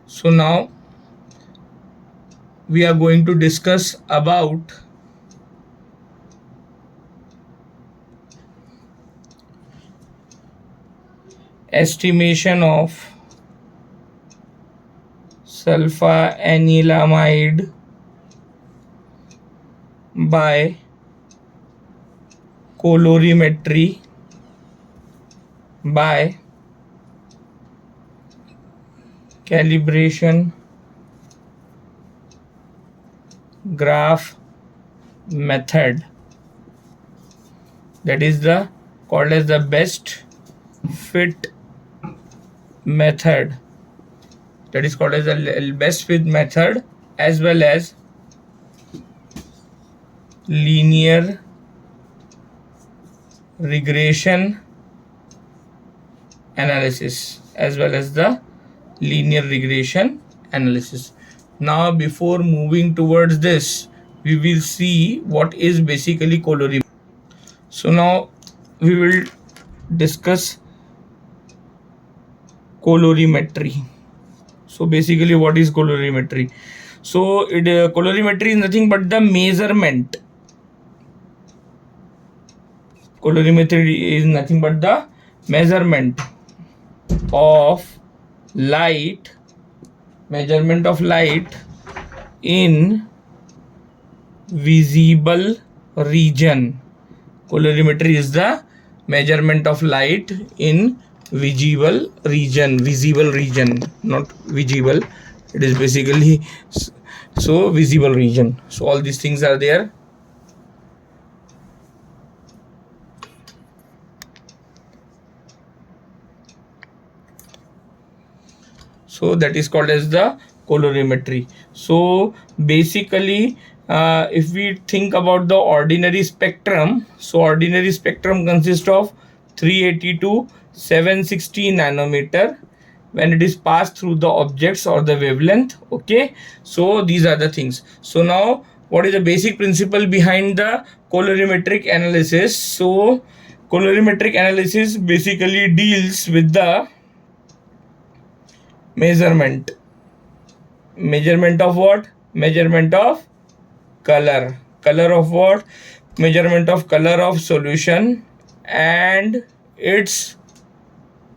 So now we are going to discuss about estimation of sulphanilamide by colorimetry by calibration graph method, that is the called as the best fit method, that is called as the best fit method, as well as linear regression analysis, as well as the linear regression analysis. Now before moving towards this, we will see what is basically colorimetry. So now we will discuss colorimetry. So basically what is colorimetry? So colorimetry is nothing but the measurement. Colorimetry is nothing but the measurement of light, in visible region. Colorimetry is the measurement of light in visible region, not visible, it is basically so visible region. So all these things are there. So that is called as the colorimetry. So basically if we think about the ordinary spectrum, so ordinary spectrum consists of 380 to 760 nanometer when it is passed through the objects or the wavelength. Okay, so these are the things. So now what is the basic principle behind the colorimetric analysis? So colorimetric analysis basically deals with the measurement of what? Measurement of color of what? Measurement of color of solution and its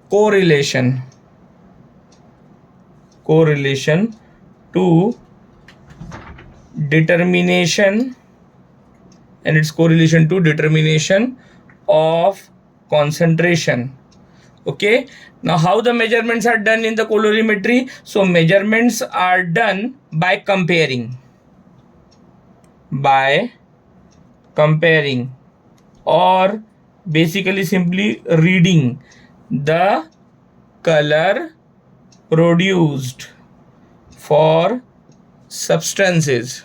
correlation to determination of concentration. Okay, now how the measurements are done in the colorimetry? So measurements are done by comparing or basically simply reading the color produced for substances,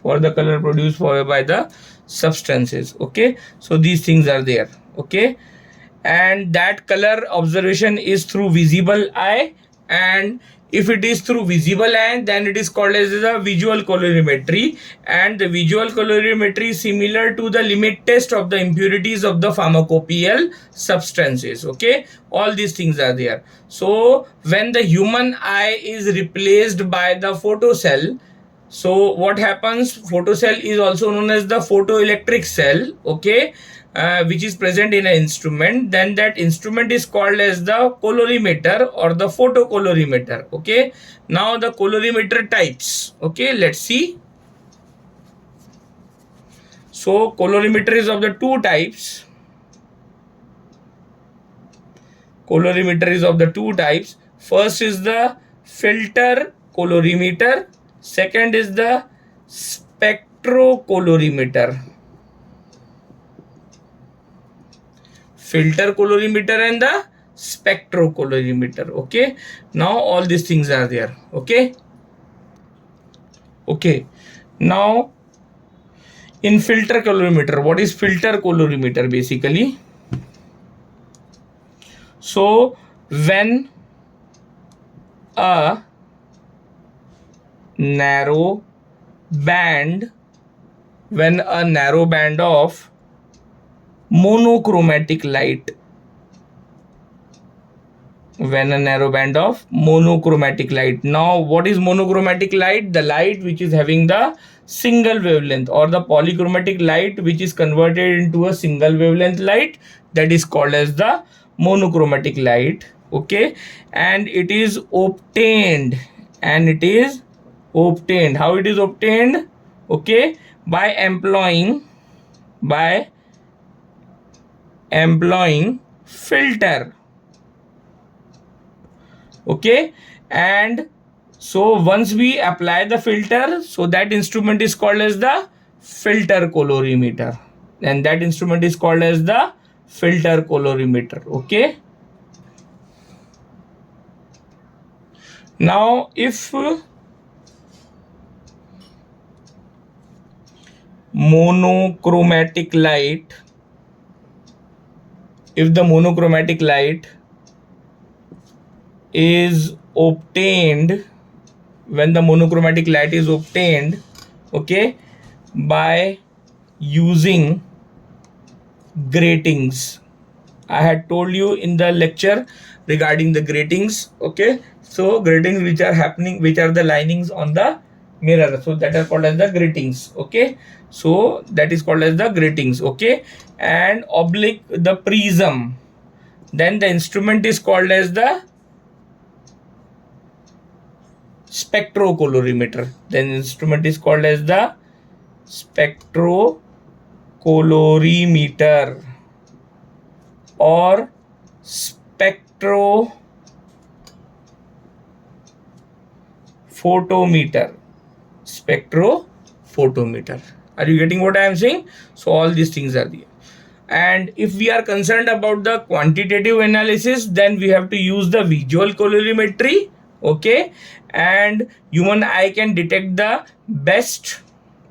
by the substances. Okay, so these things are there. Okay, and that color observation is through visible eye, and if it is through visible eye, then it is called as the visual colorimetry, and the visual colorimetry is similar to the limit test of the impurities of the pharmacopoeial substances. Okay, all these things are there. So when the human eye is replaced by the photocell, so what happens? Photocell is also known as the photoelectric cell. Okay, which is present in an instrument. Then that instrument is called as the colorimeter or the photocolorimeter. Okay, now the colorimeter types. Okay, let's see. So colorimeter is of the two types. First is the filter colorimeter. Second is the spectrocolorimeter. Filter colorimeter and the spectrocolorimeter. Okay, now all these things are there. Okay, now in filter colorimeter, what is filter colorimeter basically? So when a narrow band of monochromatic light when a narrow band of monochromatic light. Now what is monochromatic light? The light which is having the single wavelength, or the polychromatic light which is converted into a single wavelength light, that is called as the monochromatic light. Okay, and it is obtained, how it is obtained? Okay, by employing filter. Okay, and so once we apply the filter, so that instrument is called as the filter colorimeter, and that instrument is called as the filter colorimeter. Okay, now if monochromatic light, if the monochromatic light is obtained, when the monochromatic light is obtained, okay, by using gratings. I had told you in the lecture regarding the gratings. Okay, so gratings which are happening, which are the linings on the mirror, so that are called as the gratings. Okay, so that is called as the gratings. Okay, and oblique the prism, then the instrument is called as the spectrocolorimeter. Then instrument is called as the spectrocolorimeter or spectrophotometer. Are you getting what I am saying? So all these things are there. And if we are concerned about the quantitative analysis, then we have to use the visual colorimetry. Okay, and human eye can detect the best,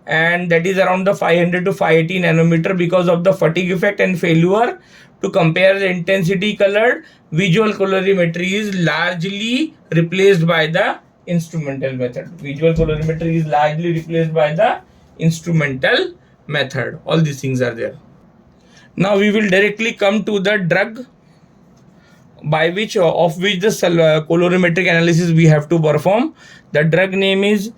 and that is around the 500 to 580 nanometer, because of the fatigue effect and failure to compare the intensity colored. Visual colorimetry is largely replaced by the instrumental method. Visual colorimetry is largely replaced by the instrumental method. All these things are there. Now we will directly come to the drug by which of which the colorimetric analysis we have to perform. The drug name is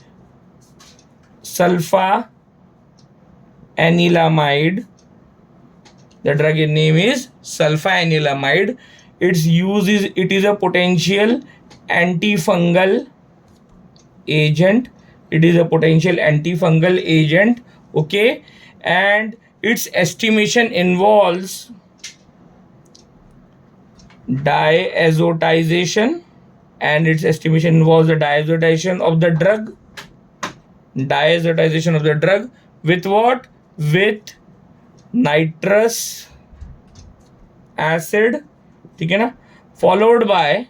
sulphanilamide. The drug name is sulphanilamide. Its use is, it is a potential antifungal agent. It is a potential antifungal agent. Okay, and its estimation involves diazotization, and its estimation involves the diazotization of the drug. Diazotization of the drug with what? With nitrous acid. ठीक है ना? Followed by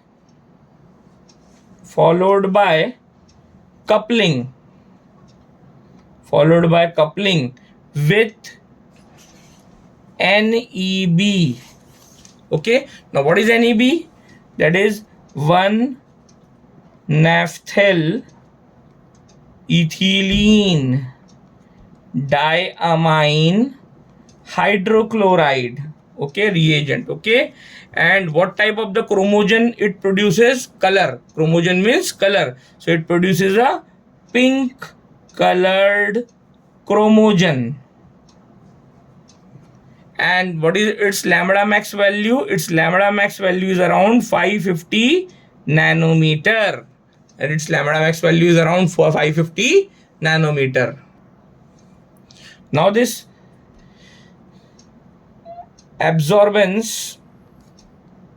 coupling with NEB. Okay, now what is NEB? That is 1-naphthyl ethylene diamine hydrochloride. Okay, reagent. Okay, and what type of the chromogen it produces? Color. Chromogen means color, so it produces a pink colored chromogen. And what is its lambda max value? Its lambda max value is around 550 nanometer, and its lambda max value is around 550 nanometer. Now this absorbance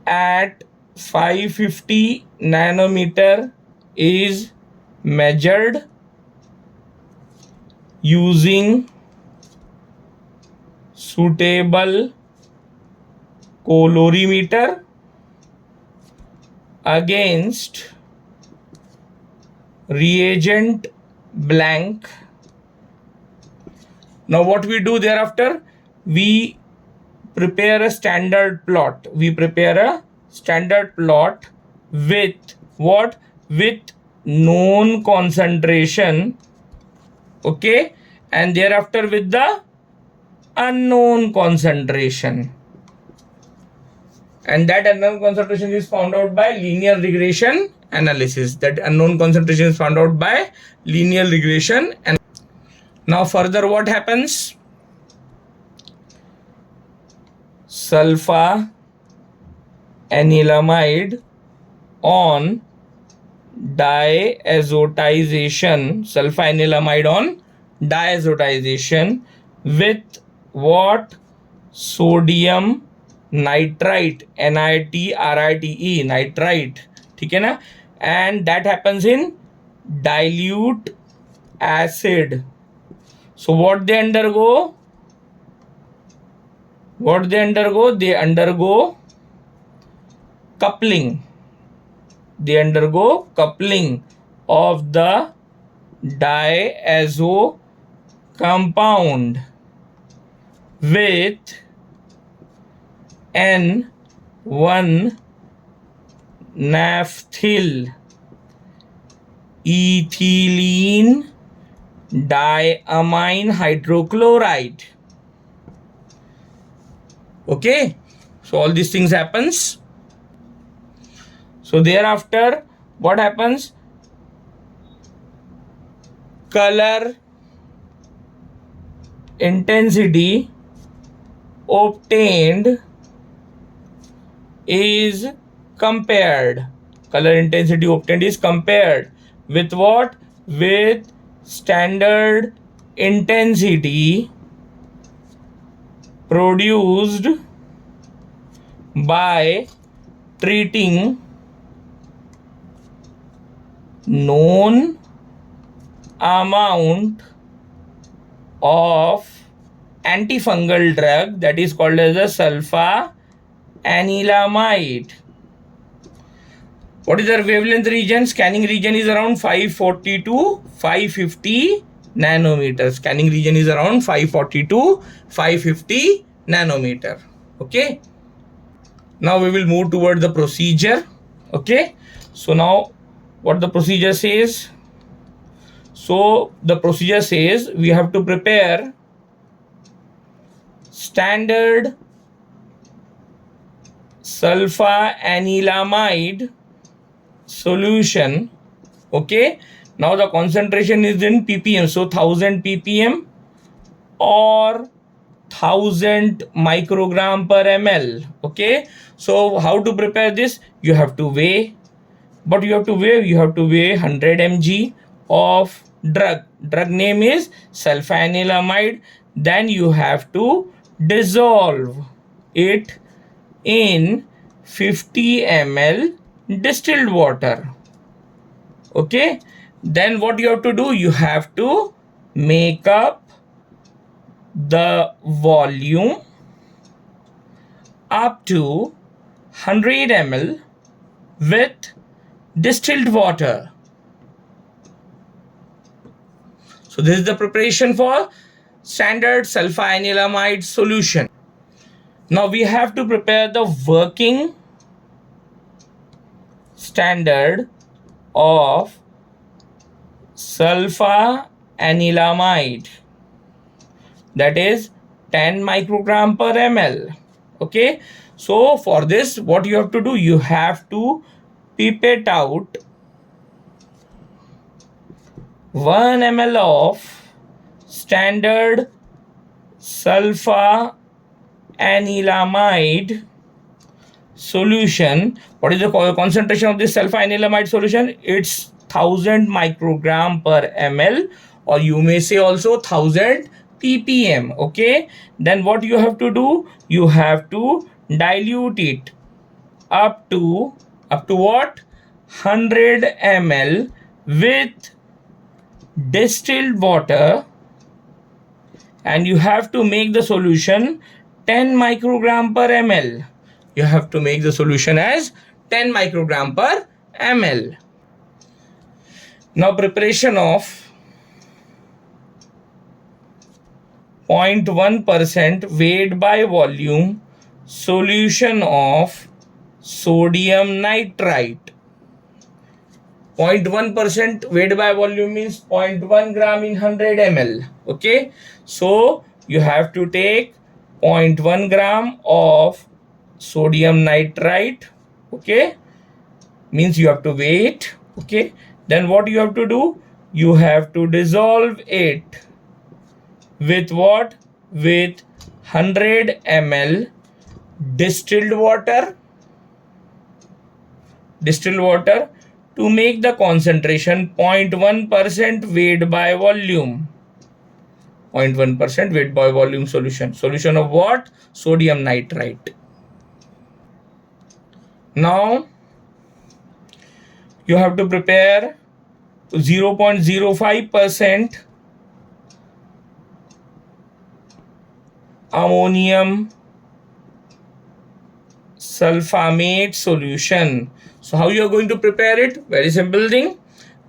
at 550 nanometer is measured using suitable colorimeter against reagent blank. Now what we do thereafter? We prepare a standard plot. We prepare a standard plot with what? With known concentration. Okay, and thereafter with the unknown concentration. and that unknown concentration is found out by linear regression analysis. That unknown concentration is found out by linear regression. And now further what happens? Sulphanilamide on diazotization, sulphanilamide on diazotization with what? Sodium nitrite, NITRITE, nitrite, ठीक है ना? And that happens in dilute acid. So what they undergo? They undergo coupling. They undergo coupling of the diazo compound with N1 naphthyl ethylene diamine hydrochloride. Okay, so all these things happens. So thereafter what happens? Color intensity obtained is compared. Color intensity obtained is compared with what? With standard intensity produced by treating known amount of antifungal drug, that is called as a sulphanilamide. What is their wavelength region? Scanning region is around 540 to 550 nanometers. Scanning region is around 540 to 550 nanometer. Okay. Now we will move toward the procedure. Okay. So now what the procedure says? So the procedure says we have to prepare standard sulphanilamide solution. Okay, now the concentration is in ppm, so 1000 ppm or 1000 microgram per ml. Okay, so how to prepare this? You have to weigh, but you have to weigh 100 mg of drug name is sulphanilamide. Then you have to dissolve it in 50 ml distilled water. Okay, then what you have to do? You have to make up the volume up to 100 ml with distilled water. So this is the preparation for standard sulphanilamide solution. Now we have to prepare the working standard of sulphanilamide, that is 10 microgram per ml. Okay, so for this what you have to do? You have to pipette out 1 ml of standard sulphanilamide solution. What is the concentration of this sulphanilamide solution? It's 1000 microgram per ml, or you may say also 1000 ppm. Okay, then what you have to do? You have to dilute it up to what? 100 ml with distilled water, and you have to make the solution 10 microgram per ml. You have to make the solution as 10 microgram per ml. Now preparation of 0.1% weight by volume solution of sodium nitrite. 0.1% weight by volume means 0.1 gram in 100 ml. Okay, so you have to take 0.1 gram of sodium nitrite. Okay, means you have to weigh it. Okay, then what you have to do, you have to dissolve it with what? With 100 ml distilled water to make the concentration 0.1% weight by volume. 0.1% weight by volume solution of what? Sodium nitrite. Now you have to prepare 0.05% ammonium sulfamate solution. So how you are going to prepare it? Very simple thing.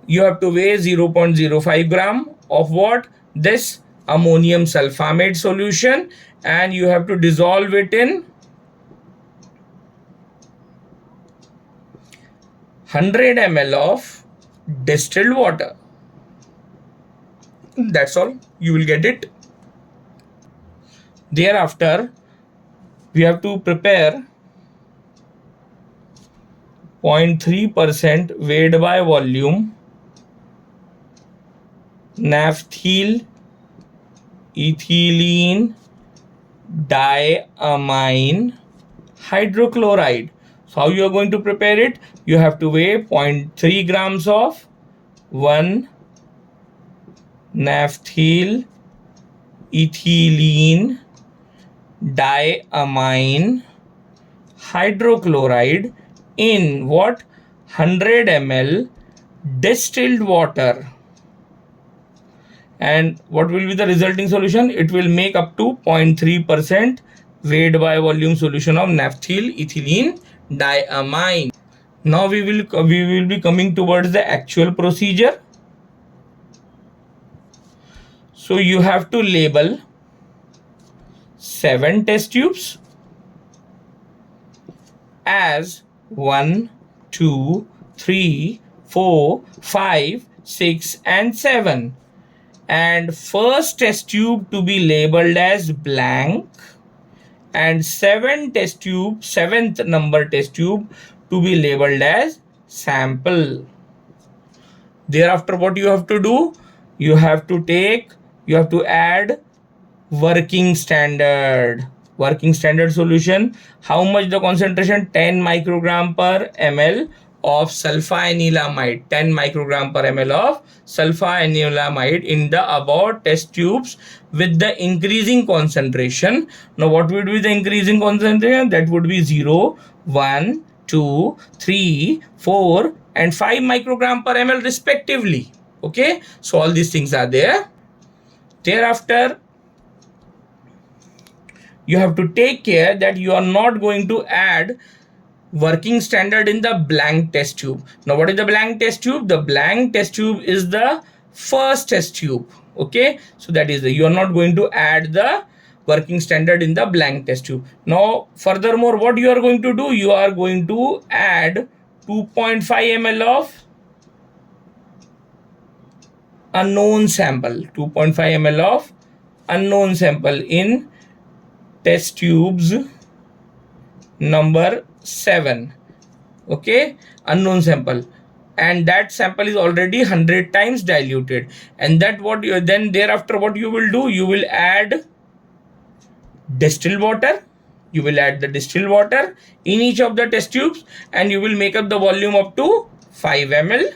You have to weigh 0.05 gram of what? This ammonium sulfamate solution, and you have to dissolve it in 100 ml of distilled water. That's all. You will get it. Thereafter, we have to prepare 0.3% weight by volume naphthyl ethylene diamine hydrochloride. So how you are going to prepare it? You have to weigh 0.3 grams of 1 naphthyl ethylene diamine hydrochloride in what? 100 ml distilled water. And what will be the resulting solution? It will make up to 0.3% weight by volume solution of naphthyl ethylene diamine. Now we will be coming towards the actual procedure. So you have to label 7 test tubes as 1, 2, 3, 4, 5, 6 and 7. And first test tube to be labeled as blank, and seventh number test tube to be labeled as sample. Thereafter, what you have to do? You have to add working standard solution. How much the concentration? 10 microgram per ml of sulphanilamide. 10 microgram per ml of sulphanilamide in the above test tubes with the increasing concentration. Now what would be the increasing concentration? That would be 0, 1, 2, 3, 4 and 5 microgram per ml respectively. Okay, so all these things are there. Thereafter, you have to take care that you are not going to add working standard in the blank test tube. Now what is the blank test tube? The blank test tube is the first test tube. Okay, so that is you are not going to add the working standard in the blank test tube. Now furthermore, what you are going to do? You are going to add 2.5 ml of unknown sample. 2.5 ml of unknown sample in test tubes number 7. Okay, unknown sample, and that sample is already 100 times diluted. And that what you then thereafter what you will do? You will add distilled water. You will add the distilled water in each of the test tubes, and you will make up the volume up to 5 ml.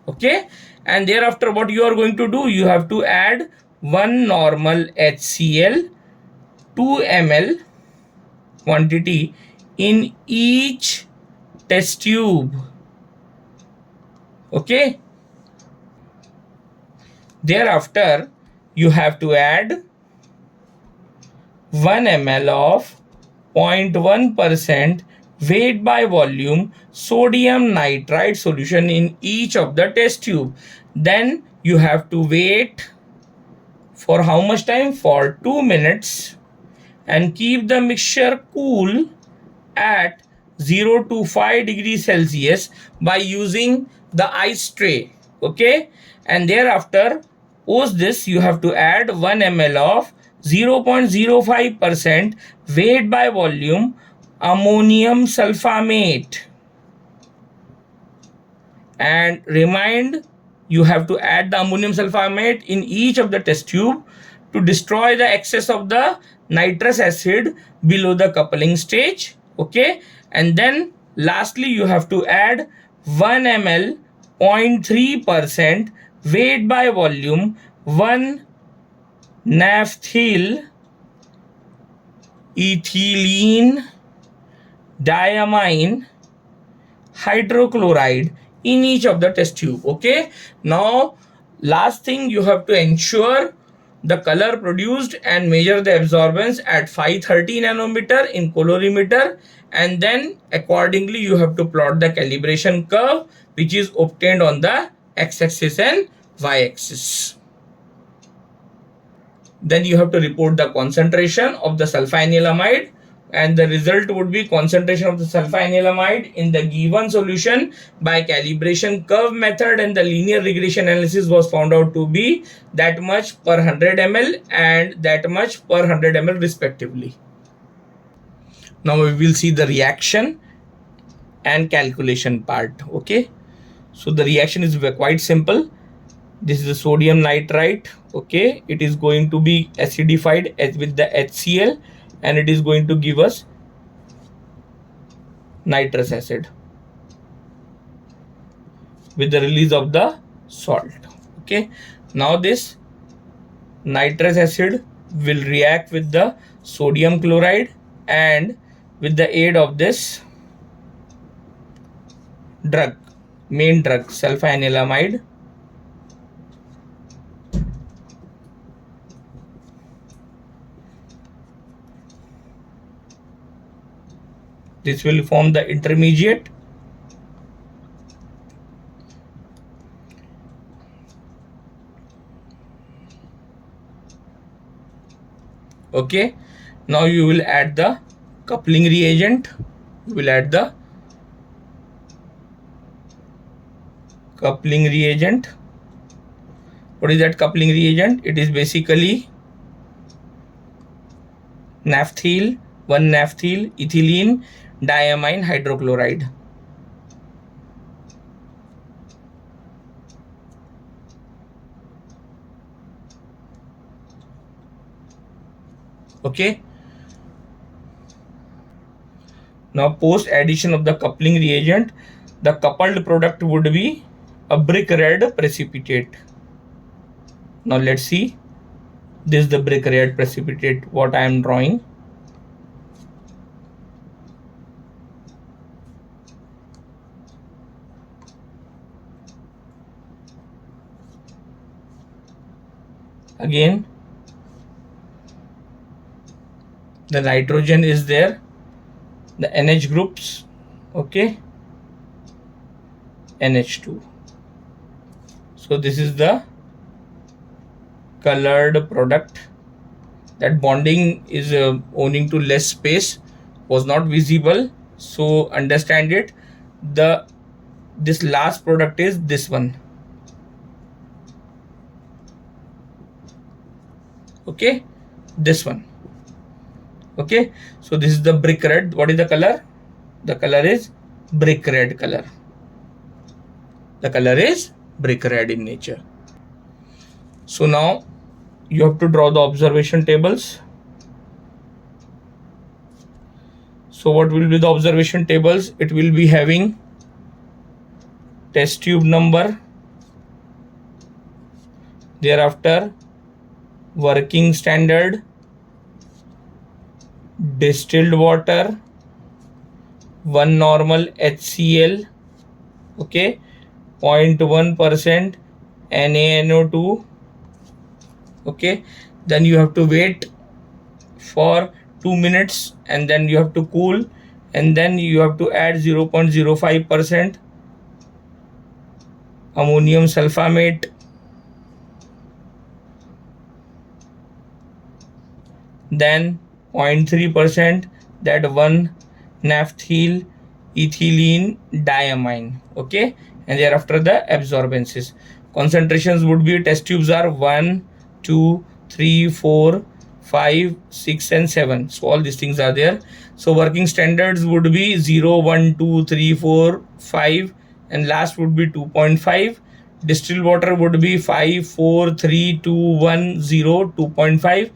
Okay, and thereafter what you are going to do? You have to add 1 normal HCl 2 ml quantity in each test tube. Okay, thereafter you have to add 1 ml of 0.1% weight by volume sodium nitrite solution in each of the test tube. Then you have to wait for how much time? For 2 minutes, and keep the mixture cool at 0 to 5 degrees Celsius by using the ice tray. Okay, and thereafter post this you have to add 1 ml of 0.05% weight by volume ammonium sulfamate. And remind, you have to add the ammonium sulfamate in each of the test tube to destroy the excess of the nitrous acid below the coupling stage. Okay, and then lastly you have to add 1 ml 0.3% weight by volume 1 naphthyl ethylene diamine hydrochloride in each of the test tube. Okay, now last thing, you have to ensure the color produced and measure the absorbance at 530 nanometer in colorimeter, and then accordingly you have to plot the calibration curve which is obtained on the x-axis and y-axis. Then you have to report the concentration of the sulphanilamide, and the result would be concentration of the sulphanilamide in the given solution by calibration curve method, and the linear regression analysis was found out to be that much per 100 ml and that much per 100 ml respectively. Now we will see the reaction and calculation part. Okay, so the reaction is quite simple. This is the sodium nitrite. Okay, it is going to be acidified with the HCl, and it is going to give us nitrous acid with the release of the salt. Okay, now this nitrous acid will react with the sodium chloride, and with the aid of this drug, main drug sulphanilamide, this will form the intermediate. Okay, now you will add the coupling reagent. You will add the coupling reagent. What is that coupling reagent? It is basically naphthyl, 1 naphthyl ethylene diamine hydrochloride. Okay, now post addition of the coupling reagent, the coupled product would be a brick red precipitate. Now let's see, this is the brick red precipitate what I am drawing. Again, the nitrogen is there, the NH groups. Okay, NH2. So this is the colored product. That bonding is owing to less space, was not visible, so understand it. This last product is this one. Okay, this one. Okay, so this is the brick red. What is the color? The color is brick red color. The color is brick red in nature. So now you have to draw the observation tables. So what will be the observation tables? It will be having test tube number, thereafter working standard, distilled water, 1 normal HCl, okay, 0.1% NaNO2. Okay, then you have to wait for 2 minutes, and then you have to cool, and then you have to add 0.05% ammonium sulfamate, then 0.3% that 1 naphthyl ethylene diamine. Okay, and thereafter the absorbances. Concentrations would be, test tubes are 1, 2, 3, 4, 5, 6 and 7. So all these things are there. So working standards would be 0, 1, 2, 3, 4, 5 and last would be 2.5. Distilled water would be 5, 4, 3, 2, 1, 0, 2.5.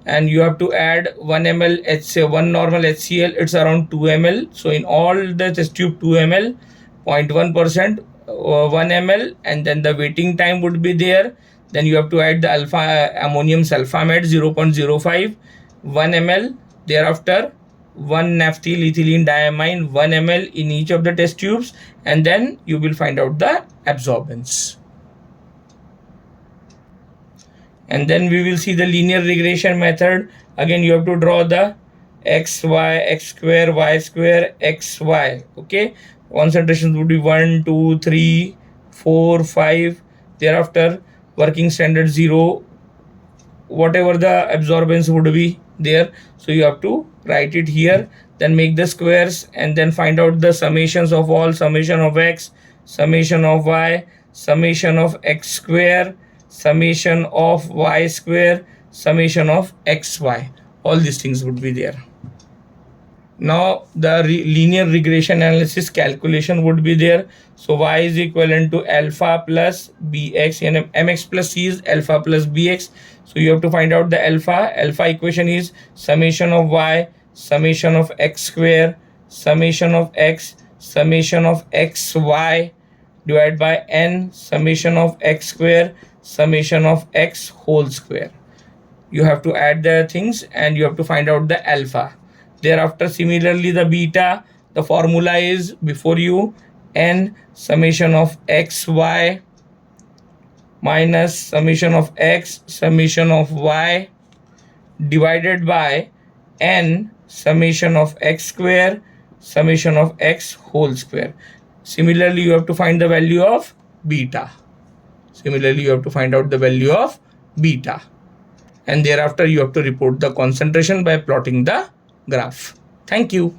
And you have to add 1 ml HCl, 1 normal HCl, it's around 2 ml. So in all the test tube 2 ml, 0.1%, 1 ml, and then the waiting time would be there. Then you have to add the alpha ammonium sulfamide 0.05, 1 ml. Thereafter 1 naphthyl ethylene diamine 1 ml in each of the test tubes, and then you will find out the absorbance. And then we will see the linear regression method. Again, you have to draw the x, y, x square, y square, x, y. Okay, concentrations would be 1, 2, 3, 4, 5. Thereafter, working standard 0, whatever the absorbance would be there. So you have to write it here, then make the squares, and then find out the summations of all, summation of x, summation of y, summation of x square, summation of y square, summation of xy. All these things would be there. Now the linear regression analysis calculation would be there. So y is equivalent to alpha plus bx, and mx plus c is alpha plus bx. So you have to find out the alpha. Alpha equation is summation of y, summation of x square, summation of x, summation of xy divided by n, summation of x square, summation of x whole square. You have to add the things and you have to find out the alpha. Thereafter, similarly, the beta, the formula is before you, n summation of xy minus summation of x summation of y divided by n summation of x square summation of x whole square. Similarly, you have to find the value of beta. Similarly, you have to find out the value of beta. And thereafter, you have to report the concentration by plotting the graph. Thank you.